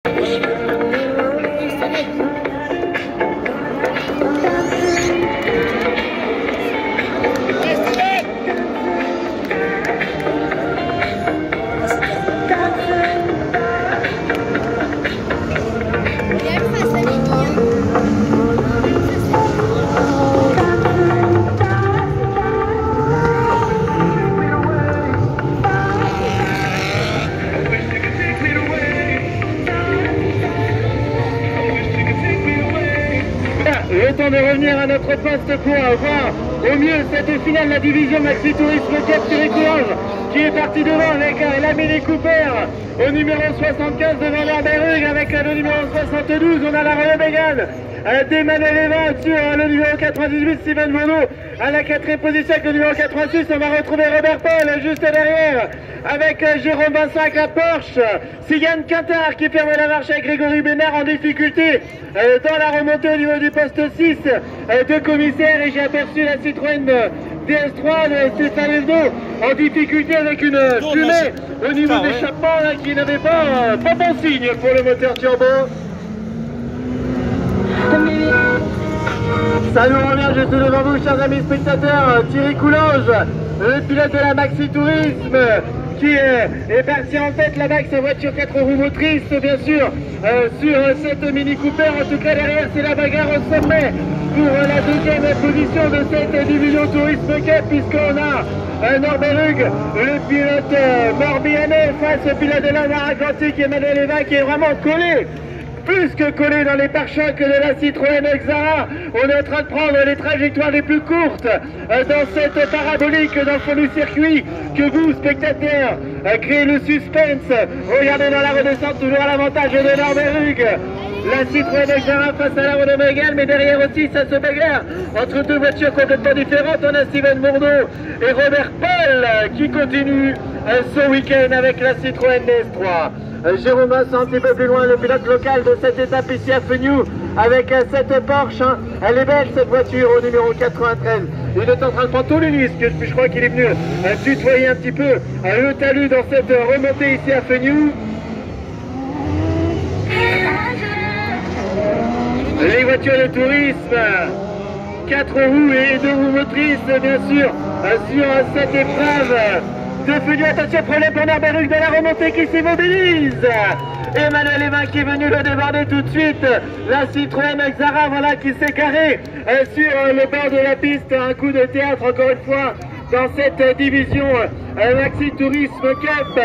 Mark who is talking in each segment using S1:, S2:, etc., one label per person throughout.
S1: Le temps de revenir à notre poste pour voir au mieux cette finale de la division Maxi Tourisme Cup Thierry Coulanges qui est parti devant avec la Mini Cooper au numéro 75 devant Norberg avec le numéro 72. On a la Royal Mégane d'Emmanuel Evans sur le numéro 98 Steven Bourneau à la 4e position avec le numéro 86. On va retrouver Robert Paul juste derrière avec Jérôme Vincent avec la Porsche. Sigan Quintard qui ferme la marche avec Grégory Bénard en difficulté dans la remontée au niveau du poste 6 de commissaire, et j'ai aperçu la Citroën DS3 de Stéphane Esno en difficulté avec une fumée au niveau d'échappement qui n'avait pas bon signe pour le moteur turbo. Ça nous revient juste devant vous, chers amis spectateurs. Thierry Coulanges, le pilote de la Maxi Tourisme, qui est parti en tête là-bas avec sa voiture 4 roues motrices, bien sûr, sur cette Mini Cooper. En tout cas, derrière, c'est la bagarre au sommet pour la 2e position de cette division Tourisme Cup, puisqu'on a Norberg, le pilote morbihanais, face au pilote de la Atlantique, Emmanuel Eva, qui est vraiment collé, plus que collé dans les pare-chocs de la Citroën Xara. On est en train de prendre les trajectoires les plus courtes dans cette parabolique dans le fond du circuit que vous, spectateurs, créez le suspense. Regardez dans la redescente, toujours à l'avantage de Norberg. La Citroën Xara face à la Renault Mégane, mais derrière aussi ça se bagarre entre deux voitures complètement différentes. On a Steven Bourneau et Robert Paul qui continuent ce week-end avec la Citroën DS3. Jérôme Vincent un petit peu plus loin, le pilote local de cette étape ici à Fenioux avec cette Porsche. Elle est belle cette voiture au numéro 93. Il est en train de prendre tous les risques, je crois qu'il est venu tutoyer un petit peu le talus dans cette remontée ici à Fenioux. Les voitures de tourisme, 4 roues et 2 roues motrices bien sûr sur cette épreuve de Fenioux. Attention, problème pour Norberg dans la remontée qui s'immobilise. Emmanuel Evin qui est venu le déborder tout de suite. La Citroën Xara, voilà, qui s'est carrée sur le bord de la piste. Un coup de théâtre encore une fois dans cette division Maxi Tourisme Cup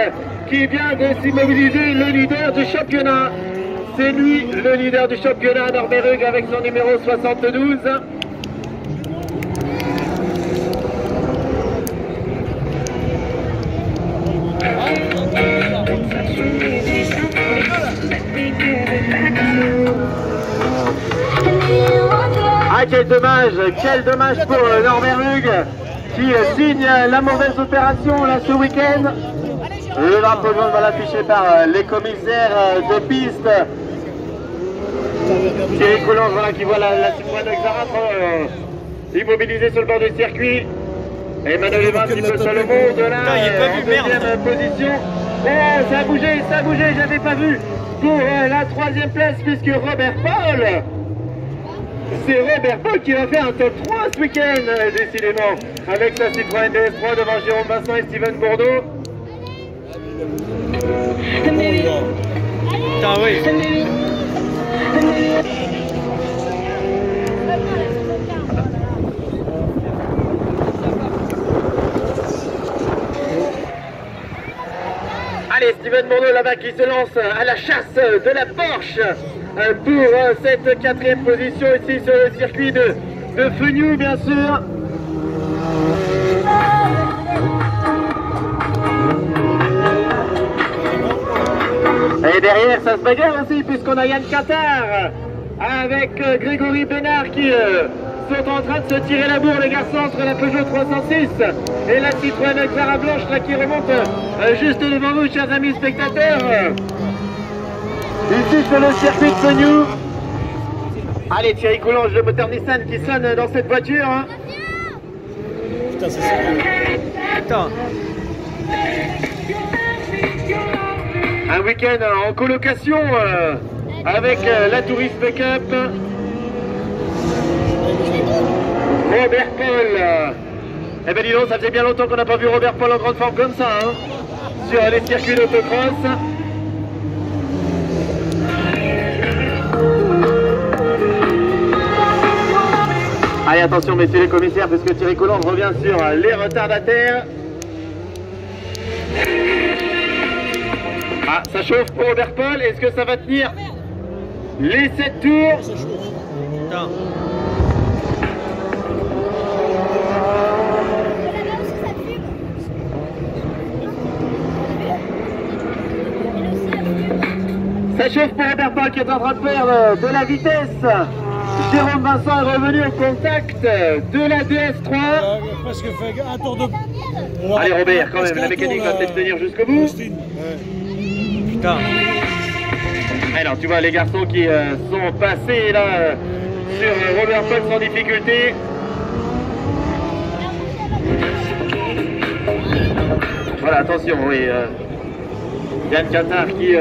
S1: qui vient de s'immobiliser, le leader du championnat. C'est lui le leader du championnat, Norberg, avec son numéro 72. Ah, quel dommage pour Norberg qui signe la mauvaise opération là ce week-end. Le drapeau jaune va l'afficher par les commissaires de piste. Thierry Coulanges, voilà, qui voit la Citroën Xara immobilisée sur le bord du circuit. Emmanuel Evin qui peut sur le monde là, en 2e position. Oh, ça a bougé, j'avais pas vu pour la 3e place, puisque Robert Paul, c'est Robert Paul qui va faire un top 3 ce week-end, décidément, avec sa Citroën DS3 devant Jérôme Vincent et Steven Bourneau.
S2: Putain, oui.
S1: Allez, Steven Bourneau là-bas qui se lance à la chasse de la Porsche pour cette 4e position ici sur le circuit de Fenioux, bien sûr. Et derrière, ça se bagarre aussi, puisqu'on a Yann Quintard avec Grégory Bénard qui sont en train de se tirer la bourre, les garçons, entre la Peugeot 306 et la Citroën Xara blanche là, qui remonte juste devant vous, chers amis spectateurs. Ici sur le circuit de Fenioux. Allez, Thierry Coulanges, le moteur Nissan qui sonne dans cette voiture. Hein.
S2: Putain, c'est ça. Putain.
S1: un week-end en colocation avec la Tourisme Cup. Robert Paul. Eh ben dis donc, ça faisait bien longtemps qu'on n'a pas vu Robert Paul en grande forme comme ça, hein, sur les circuits d'autocross. Allez, attention messieurs les commissaires, parce que Thierry Colombe revient sur les retardataires. Ah, ça chauffe pour Robert Paul. Est-ce que ça va tenir les 7 tours?
S2: Ça chauffe. Putain.
S1: Ça chauffe pour Robert Paul qui est en train de faire de la vitesse. Jérôme Vincent est revenu au contact de la DS3.
S2: Presque fait un tour de...
S1: Allez Robert, quand même, la mécanique va peut-être tenir jusqu'au bout.
S2: Putain.
S1: Alors tu vois les garçons qui sont passés là sur Robert Paul sans difficulté. Voilà, attention, oui. Yann Quintard qui...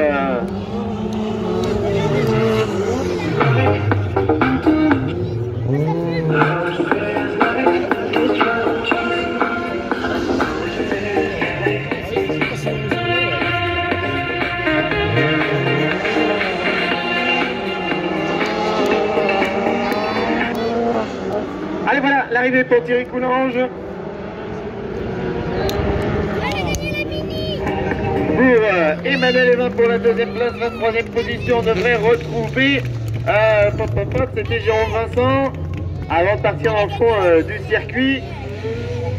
S1: Allez voilà, l'arrivée pour Thierry Coulange. Pour Emmanuel Evin pour la deuxième place, 23e position, on devrait retrouver c'était Jérôme Vincent avant de partir en fond du circuit.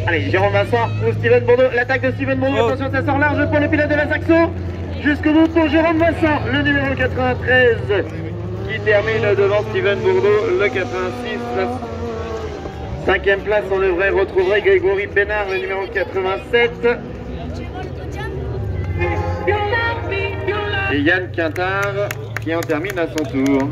S1: Allez, Jérôme Vincent ou Steven Bourdeau, l'attaque de Steven Bourdeau, attention ça sort large pour le pilote de la Saxo. Jusqu'au bout pour Jérôme Vincent, le numéro 93 qui termine devant Steven Bourdeau, le 86. La 5e place, on devrait retrouver Grégory Bénard, le numéro 87. Et Yann Quintard qui en termine à son tour.